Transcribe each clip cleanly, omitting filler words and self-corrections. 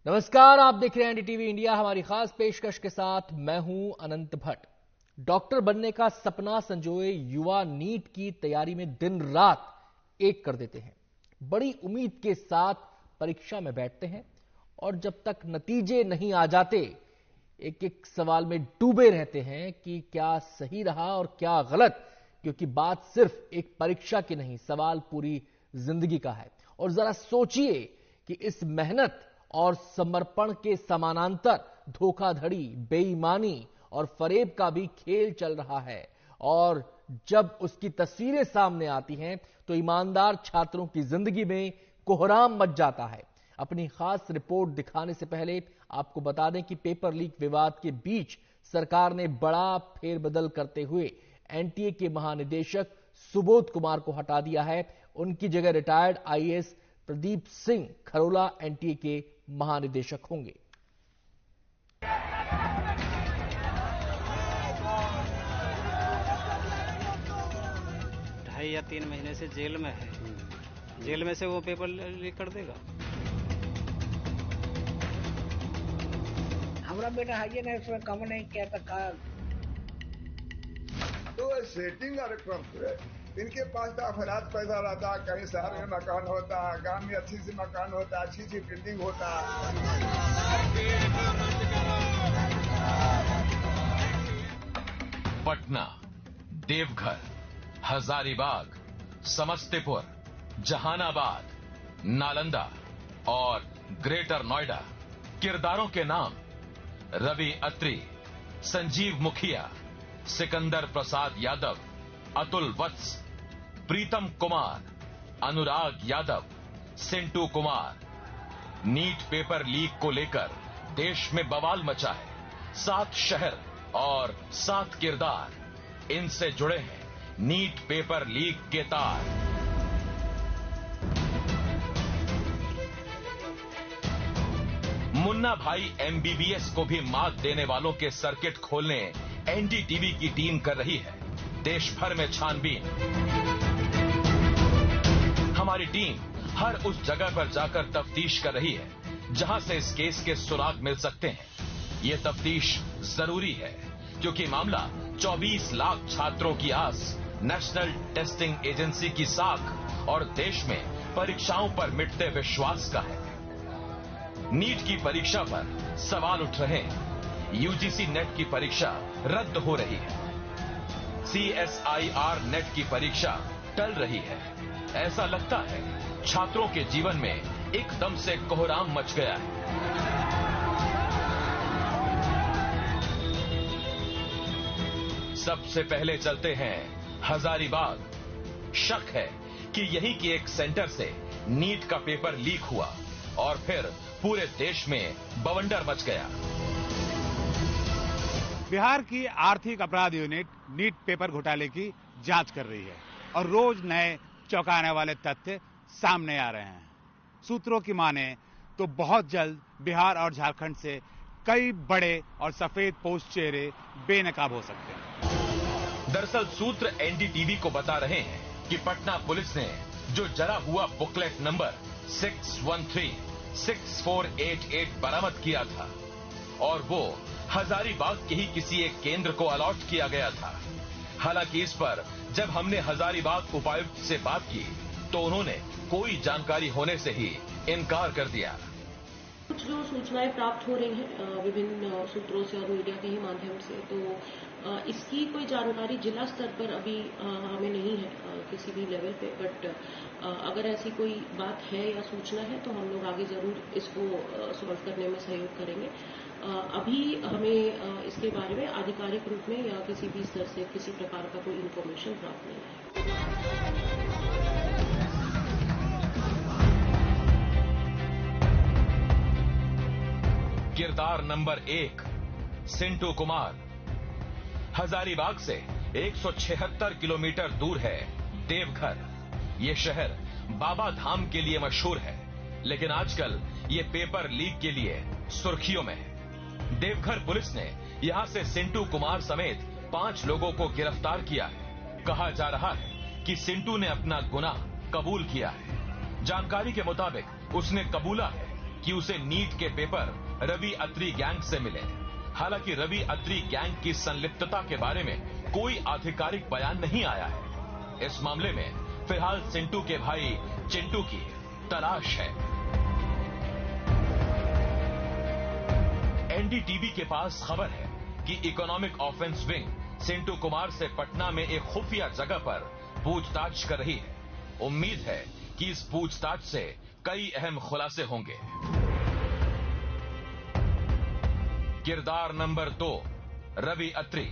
नमस्कार, आप देख रहे हैं एनडीटीवी इंडिया। हमारी खास पेशकश के साथ मैं हूं अनंत भट्ट। डॉक्टर बनने का सपना संजोए युवा नीट की तैयारी में दिन रात एक कर देते हैं। बड़ी उम्मीद के साथ परीक्षा में बैठते हैं और जब तक नतीजे नहीं आ जाते एक एक सवाल में डूबे रहते हैं कि क्या सही रहा और क्या गलत, क्योंकि बात सिर्फ एक परीक्षा की नहीं, सवाल पूरी जिंदगी का है। और जरा सोचिए कि इस मेहनत और समर्पण के समानांतर धोखाधड़ी, बेईमानी और फरेब का भी खेल चल रहा है। और जब उसकी तस्वीरें सामने आती हैं तो ईमानदार छात्रों की जिंदगी में कोहराम मच जाता है। अपनी खास रिपोर्ट दिखाने से पहले आपको बता दें कि पेपर लीक विवाद के बीच सरकार ने बड़ा फेरबदल करते हुए एनटीए के महानिदेशक सुबोध कुमार को हटा दिया है। उनकी जगह retired IAS Pradeep Singh Kharola NTA के महानिदेशक होंगे। 2.5 या 3 महीने से जेल में है। जेल में से वो पेपर लीक कर देगा। हमारा बेटा है ना, इसमें कम नहीं किया था। तो सेटिंग करते, इनके पास तो अफराद पैसा रहता, कहीं शहर में मकान होता, गांव में अच्छी सी मकान होता, अच्छी सी बिल्डिंग होता। पटना, देवघर, हजारीबाग, समस्तीपुर, जहानाबाद, नालंदा और ग्रेटर नोएडा किरदारों के नाम Ravi Atri, Sanjeev Mukhiya, Sikandar Prasad Yadav, Atul Vats, Pritam Kumar, Anurag Yadav, Sintu Kumar. NEET paper leak को लेकर देश में बवाल मचा है। 7 शहर और 7 किरदार, इनसे जुड़े हैं नीट पेपर लीक के तार। मुन्ना भाई एमबीबीएस को भी मात देने वालों के सर्किट खोलने एनडीटीवी की टीम कर रही है देश भर में छानबीन। हमारी टीम हर उस जगह पर जाकर तफ्तीश कर रही है जहां से इस केस के सुराग मिल सकते हैं। ये तफ्तीश जरूरी है क्योंकि मामला 24 लाख छात्रों की आस, नेशनल टेस्टिंग एजेंसी की साख और देश में परीक्षाओं पर मिटते विश्वास का है। नीट की परीक्षा पर सवाल उठ रहे हैं। यूजीसी नेट की परीक्षा रद्द हो रही है। सीएसआईआर नेट की परीक्षा टल रही है। ऐसा लगता है छात्रों के जीवन में एकदम से कोहराम मच गया है। सबसे पहले चलते हैं हजारीबाग। शक है कि यहीं के एक सेंटर से नीट का पेपर लीक हुआ और फिर पूरे देश में बवंडर मच गया। बिहार की आर्थिक अपराध यूनिट नीट पेपर घोटाले की जांच कर रही है और रोज नए चौंकाने वाले तथ्य सामने आ रहे हैं। सूत्रों की माने तो बहुत जल्द बिहार और झारखंड से कई बड़े और सफेद पोस्ट चेहरे बेनकाब हो सकते हैं। दरअसल सूत्र एनडीटीवी को बता रहे हैं कि पटना पुलिस ने जो जरा हुआ बुकलेट नंबर 6136488 बरामद किया था और वो हजारीबाग के ही किसी एक केंद्र को अलॉट किया गया था। हालांकि इस पर जब हमने हजारीबाग उपायुक्त से बात की तो उन्होंने कोई जानकारी होने से ही इनकार कर दिया। कुछ जो सूचनाएं प्राप्त हो रही हैं विभिन्न सूत्रों से और मीडिया के ही माध्यम से, तो इसकी कोई जानकारी जिला स्तर पर अभी हमें नहीं है किसी भी लेवल पे। बट अगर ऐसी कोई बात है या सूचना है तो हम लोग आगे जरूर इसको सॉल्व करने में सहयोग करेंगे। अभी हमें इसके बारे में आधिकारिक रूप में या किसी भी स्तर से किसी प्रकार का कोई इंफॉर्मेशन प्राप्त नहीं है। किरदार नंबर 1, सिंटू कुमार। हजारीबाग से 176 किलोमीटर दूर है देवघर। ये शहर बाबा धाम के लिए मशहूर है, लेकिन आजकल ये पेपर लीक के लिए सुर्खियों में है। देवघर पुलिस ने यहां से सिंटू कुमार समेत 5 लोगों को गिरफ्तार किया है। कहा जा रहा है कि सिंटू ने अपना गुनाह कबूल किया है। जानकारी के मुताबिक उसने कबूला है कि उसे नीट के पेपर रवि अत्री गैंग से मिले। हालांकि रवि अत्री गैंग की संलिप्तता के बारे में कोई आधिकारिक बयान नहीं आया है। इस मामले में फिलहाल सिंटू के भाई चिंटू की तलाश है। एनडीटीवी के पास खबर है कि economic offence wing Sintu Kumar से पटना में एक खुफिया जगह पर पूछताछ कर रही है। उम्मीद है कि इस पूछताछ से कई अहम खुलासे होंगे। किरदार नंबर 2, रवि अत्री।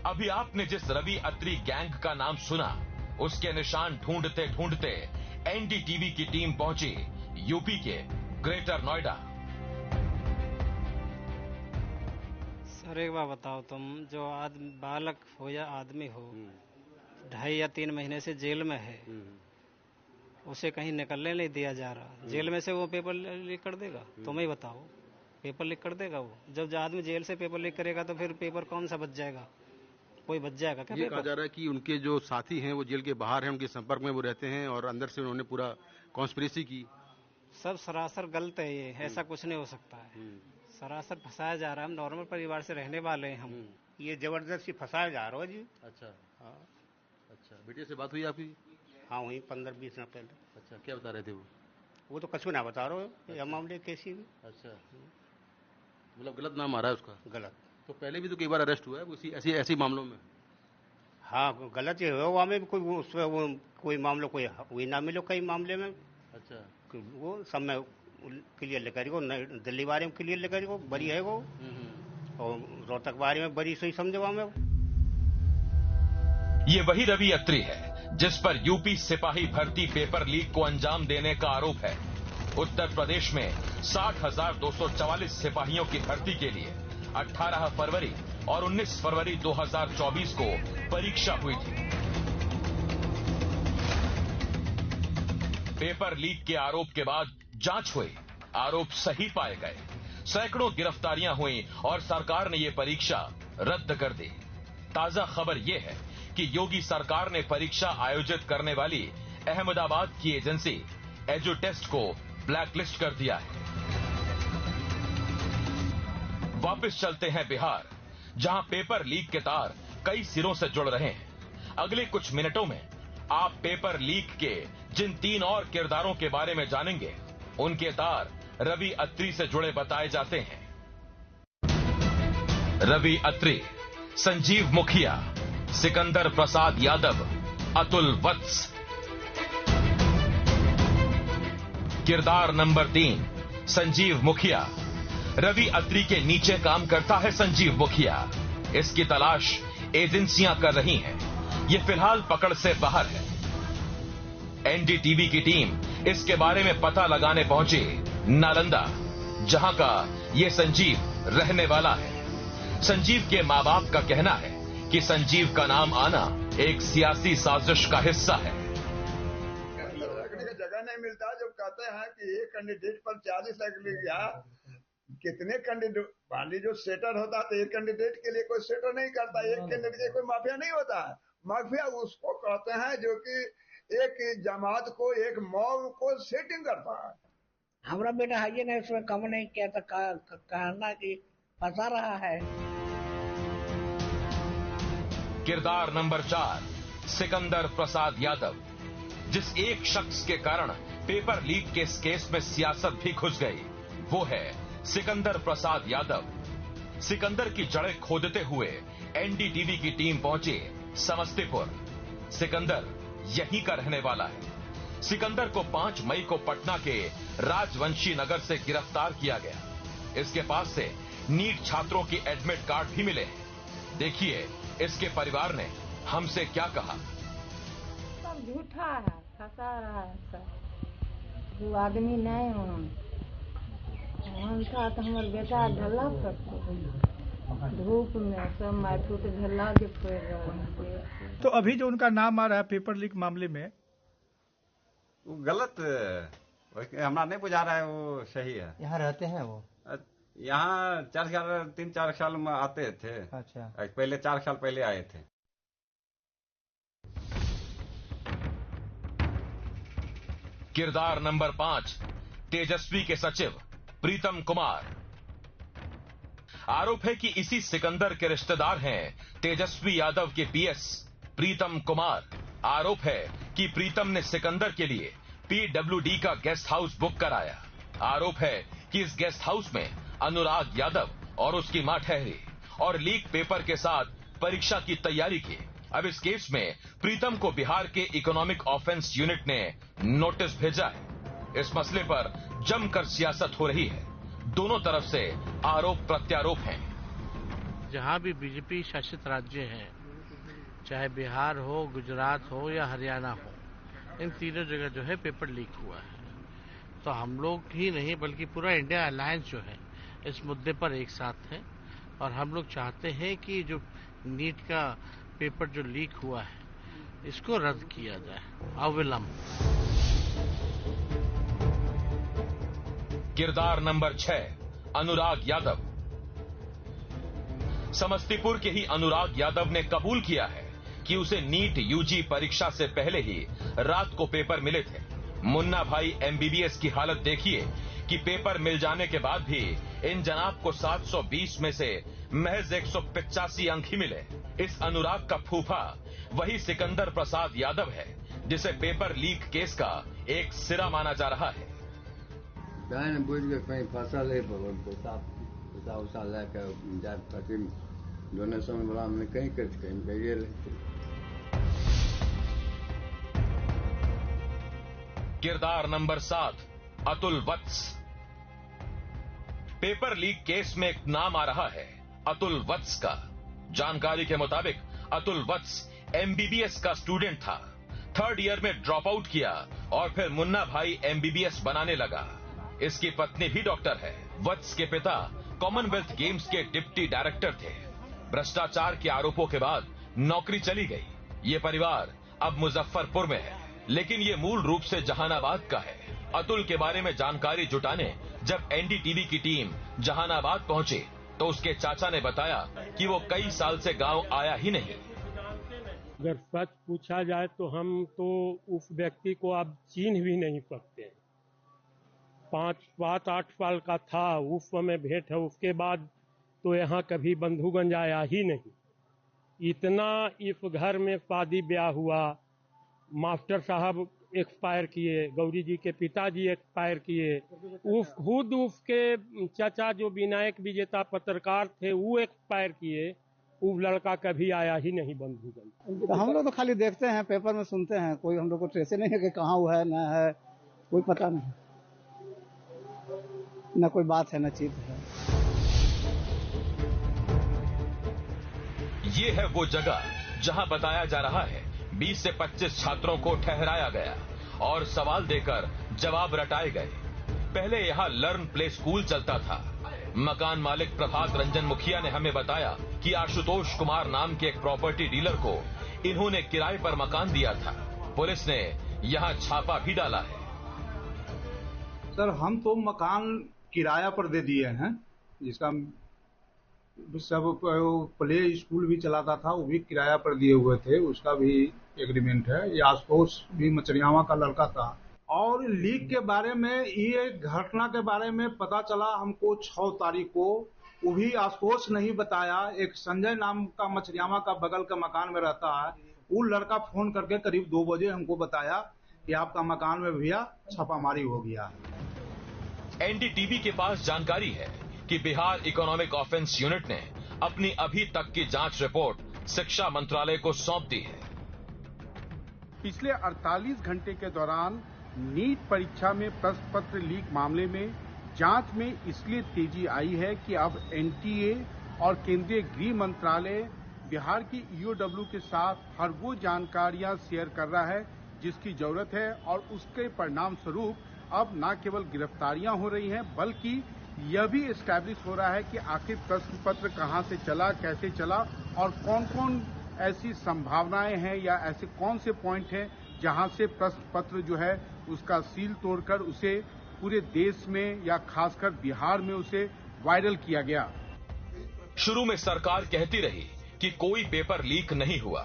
अभी आपने जिस रवि अत्री गैंग का नाम सुना, उसके निशान ढूंढते ढूंढते एनडीटीवी की टीम पहुंची यूपी के ग्रेटर नोएडा। सर एक बार बताओ, तुम जो बालक हो या आदमी हो 2.5 या 3 महीने से जेल में है, उसे कहीं निकलने नहीं दिया जा रहा, जेल में से वो पेपर लीक कर देगा? तुम ही बताओ, पेपर लीक कर देगा वो? जब आदमी जेल से पेपर लीक करेगा तो फिर पेपर कौन सा बच जाएगा? कोई बच जाएगा क्या? ये कहा जा रहा है कि उनके जो साथी हैं वो जेल के बाहर हैं, उनके संपर्क में वो रहते हैं और अंदर से उन्होंने पूरा कॉन्स्पिरेसी की। सब सरासर गलत है ये, ऐसा कुछ नहीं हो सकता है। सरासर फंसाया जा रहा है। हम नॉर्मल परिवार से रहने वाले हैं हम। ये जबरदस्ती फंसाया जा रहा है जी। अच्छा, हाँ, अच्छा। बेटे से बात हुई आपकी? हाँ, वही 15-20 दिन पहले। अच्छा, क्या बता रहे थे वो तो कछु ना बता रहे हो, यह मामले कैसी भी। अच्छा, मतलब गलत नाम आ रहा है उसका? गलत। तो पहले भी तो कई बार अरेस्ट हुआ है उसी ऐसी मामलों में। हाँ, गलत ये हुआ में भी कोई मामला कोई हुई ना मिलो कई मामले में। अच्छा, वो सब में क्लियर लेकर को, दिल्ली बारे में क्लियर लेकर को बरी है वो, और रोहतक बारे में बरी सही समझवा में। ये वही रवि अत्री है जिस पर यूपी सिपाही भर्ती पेपर लीक को अंजाम देने का आरोप है। उत्तर प्रदेश में 60,244 सिपाहियों की भर्ती के लिए 18 फरवरी और 19 फरवरी 2024 को परीक्षा हुई थी। पेपर लीक के आरोप के बाद जांच हुई, आरोप सही पाए गए, सैकड़ों गिरफ्तारियां हुई और सरकार ने यह परीक्षा रद्द कर दी। ताजा खबर यह है कि योगी सरकार ने परीक्षा आयोजित करने वाली अहमदाबाद की एजेंसी एजुटेस्ट को ब्लैकलिस्ट कर दिया है। वापस चलते हैं बिहार, जहां पेपर लीक के तार कई सिरों से जुड़ रहे हैं। अगले कुछ मिनटों में आप पेपर लीक के जिन 3 और किरदारों के बारे में जानेंगे, उनके तार रवि अत्री से जुड़े बताए जाते हैं। रवि अत्री, संजीव मुखिया, सिकंदर प्रसाद यादव, अतुल वत्स। किरदार नंबर 3, संजीव मुखिया। रवि अत्री के नीचे काम करता है संजीव मुखिया। इसकी तलाश एजेंसियां कर रही हैं। ये फिलहाल पकड़ से बाहर है। एनडीटीवी की टीम इसके बारे में पता लगाने पहुंची नालंदा, जहां का ये संजीव रहने वाला है। संजीव के मां बाप का कहना है कि संजीव का नाम आना एक सियासी साजिश का हिस्सा है। रखने का जगह नहीं मिलता। जब कहते हैं कि एक कैंडिडेट पर 40 लाख लिया, कितने कैंडिडेट मान लीजिए जो सेटर होता है, तो एक कैंडिडेट के लिए कोई सेटर नहीं करता, एक कैंडिडेट के कोई माफिया नहीं होता है। माफिया उसको कहते हैं जो कि एक जमात को, एक मॉब को सेटिंग करता है। हमारा बेटा है ये नहीं, उसमें कम नहीं किया था, कहना कि फंसा रहा है। किरदार नंबर 4, सिकंदर प्रसाद यादव। जिस एक शख्स के कारण पेपर लीक के इस केस में सियासत भी घुस गई, वो है सिकंदर प्रसाद यादव। सिकंदर की जड़ें खोदते हुए एनडीटीवी की टीम पहुंची समस्तीपुर। सिकंदर यहीं का रहने वाला है। सिकंदर को 5 मई को पटना के राजवंशी नगर से गिरफ्तार किया गया। इसके पास से नीट छात्रों की एडमिट कार्ड भी मिले हैं। देखिए इसके परिवार ने हमसे क्या कहा। सब झूठा है, फंसा रहा है सब। वो आदमी नहीं हो हम था तो हमारे बेटा ढला सकते धूप में सब माथुट ढला के फोड़ रहा। तो अभी जो उनका नाम आ रहा है पेपर लीक मामले में, वो गलत हमारा नहीं बुझा रहा है, वो सही है। यहाँ रहते हैं वो? यहाँ 3-4 साल में आते थे। अच्छा, पहले 4 साल पहले आए थे। किरदार नंबर 5, तेजस्वी के सचिव प्रीतम कुमार। आरोप है कि इसी सिकंदर के रिश्तेदार हैं तेजस्वी यादव के पीएस प्रीतम कुमार। आरोप है कि प्रीतम ने सिकंदर के लिए पीडब्ल्यूडी का गेस्ट हाउस बुक कराया। आरोप है कि इस गेस्ट हाउस में अनुराग यादव और उसकी मां ठहरी और लीक पेपर के साथ परीक्षा की तैयारी की। अब इस केस में प्रीतम को बिहार के इकोनॉमिक ऑफेंस यूनिट ने नोटिस भेजा है। इस मसले पर जमकर सियासत हो रही है। दोनों तरफ से आरोप प्रत्यारोप हैं। जहां भी बीजेपी शासित राज्य हैं, चाहे बिहार हो, गुजरात हो या हरियाणा हो, इन तीनों जगह जो है पेपर लीक हुआ है। तो हम लोग ही नहीं बल्कि पूरा इंडिया अलायंस जो है इस मुद्दे पर एक साथ है और हम लोग चाहते हैं कि जो नीट का पेपर जो लीक हुआ है इसको रद्द किया जाए अविलंब। किरदार नंबर 6, अनुराग यादव। समस्तीपुर के ही अनुराग यादव ने कबूल किया है कि उसे नीट यूजी परीक्षा से पहले ही रात को पेपर मिले थे। मुन्ना भाई एमबीबीएस की हालत देखिए कि पेपर मिल जाने के बाद भी इन जनाब को 720 में से महज 185 अंक ही मिले। इस अनुराग का फूफा वही सिकंदर प्रसाद यादव है जिसे पेपर लीक केस का एक सिरा माना जा रहा है। जान बुझ के कहीं फसल है, पैसा उसा लेकर जाए डोनेशन वाला हमने कहीं कहिए रहते। किरदार नंबर 7, अतुल वत्स। पेपर लीक केस में एक नाम आ रहा है, अतुल वत्स का। जानकारी के मुताबिक अतुल वत्स एमबीबीएस का स्टूडेंट था। 3rd ईयर में ड्रॉप आउट किया और फिर मुन्ना भाई एमबीबीएस बनाने लगा। इसकी पत्नी भी डॉक्टर है। वत्स के पिता कॉमनवेल्थ गेम्स के डिप्टी डायरेक्टर थे। भ्रष्टाचार के आरोपों के बाद नौकरी चली गई। ये परिवार अब मुजफ्फरपुर में है, लेकिन ये मूल रूप से जहानाबाद का है। अतुल के बारे में जानकारी जुटाने जब एनडीटीवी की टीम जहानाबाद पहुंची तो उसके चाचा ने बताया कि वो कई साल से गांव आया ही नहीं। अगर सच पूछा जाए तो हम तो उस व्यक्ति को अब चिन्ह भी नहीं सकते। 5-8 साल का था उस समय भेंट है, उसके बाद तो यहाँ कभी बंधुगंज आया ही नहीं। इतना इस घर में शादी ब्याह हुआ, मास्टर साहब एक्सपायर किए, गौरी जी के पिताजी एक्सपायर किए, खुद उसके चाचा जो विनायक विजेता पत्रकार थे वो एक्सपायर किए। वो लड़का कभी आया ही नहीं बंधुगंज। तो हम लोग तो खाली देखते हैं, पेपर में सुनते हैं, कोई हम लोग को ट्रेस नहीं है कि कहाँ हुआ है न है, कोई पता नहीं, न कोई बात है न चीज है। ये है वो जगह जहां बताया जा रहा है 20 से 25 छात्रों को ठहराया गया और सवाल देकर जवाब रटाए गए। पहले यहाँ लर्न प्ले स्कूल चलता था। मकान मालिक प्रभात रंजन मुखिया ने हमें बताया कि आशुतोष कुमार नाम के एक प्रॉपर्टी डीलर को इन्होंने किराए पर मकान दिया था। पुलिस ने यहाँ छापा भी डाला है। सर हम तो मकान किराया पर दे दिए हैं, जिसका सब प्ले स्कूल भी चलाता था वो भी किराया पर दिए हुए थे, उसका भी एग्रीमेंट है। ये आशुतोष भी मचरियावा का लड़का था। और लीक के बारे में, ये घटना के बारे में पता चला हमको 6 तारीख को, वो भी आशुतोष नहीं बताया। एक संजय नाम का मचरियावा का बगल का मकान में रहता है, वो लड़का फोन करके करीब 2 बजे हमको बताया कि आपका मकान में भैया छापामारी हो गया। एनडीटीवी के पास जानकारी है कि बिहार इकोनॉमिक ऑफेंस यूनिट ने अपनी अभी तक की जांच रिपोर्ट शिक्षा मंत्रालय को सौंप दी है। पिछले 48 घंटे के दौरान नीट परीक्षा में प्रश्न पत्र लीक मामले में जांच में इसलिए तेजी आई है कि अब एनटीए और केंद्रीय गृह मंत्रालय बिहार की ईओडब्ल्यू के साथ हर वो जानकारियां शेयर कर रहा है जिसकी जरूरत है, और उसके परिणाम स्वरूप अब न केवल गिरफ्तारियां हो रही हैं बल्कि यह भी एस्टैब्लिश हो रहा है कि आखिर प्रश्न पत्र कहां से चला, कैसे चला और कौन कौन ऐसी संभावनाएं हैं या ऐसे कौन से पॉइंट हैं जहां से प्रश्न पत्र जो है उसका सील तोड़कर उसे पूरे देश में या खासकर बिहार में उसे वायरल किया गया। शुरू में सरकार कहती रही कि कोई पेपर लीक नहीं हुआ।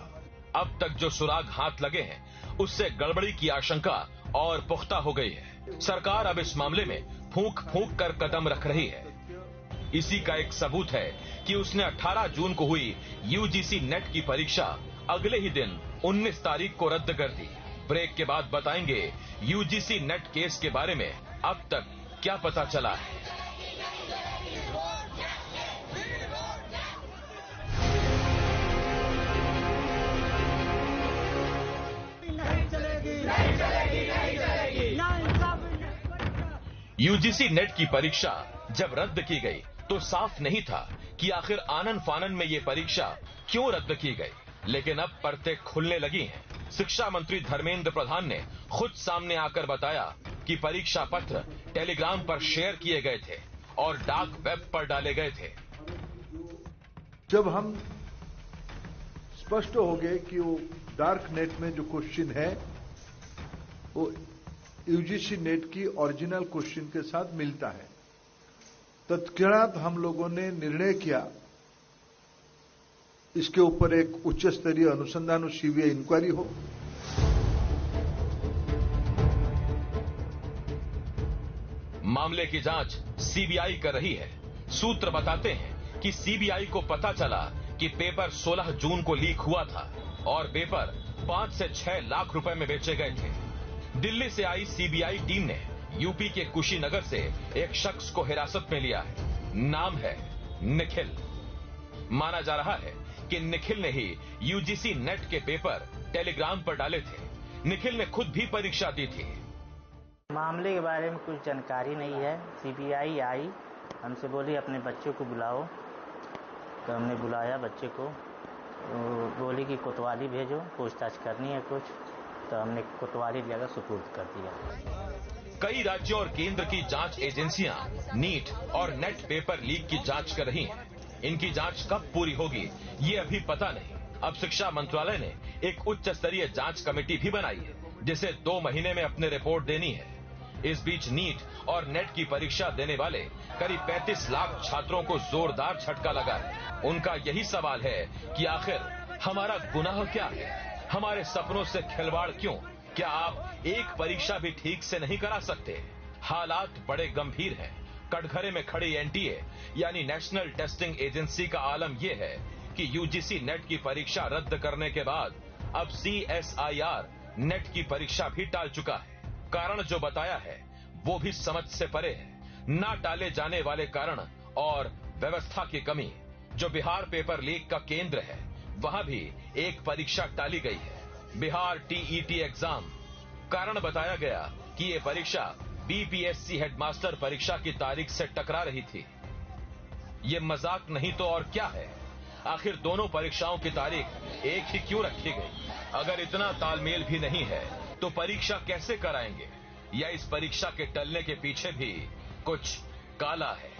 अब तक जो सुराग हाथ लगे हैं उससे गड़बड़ी की आशंका और पुख्ता हो गई है। सरकार अब इस मामले में फूंक फूंक कर कदम रख रही है। इसी का एक सबूत है कि उसने 18 जून को हुई यूजीसी नेट की परीक्षा अगले ही दिन 19 तारीख को रद्द कर दी। ब्रेक के बाद बताएंगे यूजीसी नेट केस के बारे में अब तक क्या पता चला है। यूजीसी नेट की परीक्षा जब रद्द की गई तो साफ नहीं था कि आखिर आनन फानन में ये परीक्षा क्यों रद्द की गई। लेकिन अब परतें खुलने लगी हैं। शिक्षा मंत्री धर्मेंद्र प्रधान ने खुद सामने आकर बताया कि परीक्षा पत्र टेलीग्राम पर शेयर किए गए थे और डाक वेब पर डाले गए थे। जब हम स्पष्ट हो गए कि वो डार्क नेट में जो क्वेश्चन है वो यूजीसी नेट की ओरिजिनल क्वेश्चन के साथ मिलता है, तत्क्षणात हम लोगों ने निर्णय किया इसके ऊपर एक उच्च स्तरीय अनुसंधान और सीबीआई इंक्वायरी हो। मामले की जांच सीबीआई कर रही है। सूत्र बताते हैं कि सीबीआई को पता चला कि पेपर 16 जून को लीक हुआ था और पेपर 5 से 6 लाख रुपए में बेचे गए थे। दिल्ली से आई सीबीआई टीम ने यूपी के कुशीनगर से एक शख्स को हिरासत में लिया है। नाम है निखिल। माना जा रहा है कि निखिल ने ही यूजीसी नेट के पेपर टेलीग्राम पर डाले थे। निखिल ने खुद भी परीक्षा दी थी। मामले के बारे में कुछ जानकारी नहीं है। सीबीआई आई, हमसे बोली अपने बच्चे को बुलाओ, तो हमने बुलाया बच्चे को। तो बोली कि कोतवाली भेजो, पूछताछ करनी है कुछ, तो हमने कोतवाली जगह सुपुर्द कर दिया। कई राज्यों और केंद्र की जांच एजेंसियां नीट और नेट पेपर लीक की जांच कर रही हैं। इनकी जांच कब पूरी होगी ये अभी पता नहीं। अब शिक्षा मंत्रालय ने एक उच्च स्तरीय जांच कमेटी भी बनाई है जिसे 2 महीने में अपनी रिपोर्ट देनी है। इस बीच नीट और नेट की परीक्षा देने वाले करीब 35 लाख छात्रों को जोरदार झटका लगा है। उनका यही सवाल है कि आखिर हमारा गुनाह क्या है, हमारे सपनों से खिलवाड़ क्यों? क्या आप एक परीक्षा भी ठीक से नहीं करा सकते? हालात बड़े गंभीर हैं। कटघरे में खड़ी एनटीए यानी नेशनल टेस्टिंग एजेंसी का आलम यह है कि यूजीसी नेट की परीक्षा रद्द करने के बाद अब सीएसआईआर नेट की परीक्षा भी टाल चुका है। कारण जो बताया है वो भी समझ से परे है। ना टाले जाने वाले कारण और व्यवस्था की कमी। जो बिहार पेपर लीक का केंद्र है वहां भी एक परीक्षा टाली गई है, बिहार टीईटी एग्जाम। कारण बताया गया कि ये परीक्षा बीपीएससी हेडमास्टर परीक्षा की तारीख से टकरा रही थी। ये मजाक नहीं तो और क्या है? आखिर दोनों परीक्षाओं की तारीख एक ही क्यों रखी गई? अगर इतना तालमेल भी नहीं है तो परीक्षा कैसे कराएंगे? या इस परीक्षा के टलने के पीछे भी कुछ काला है?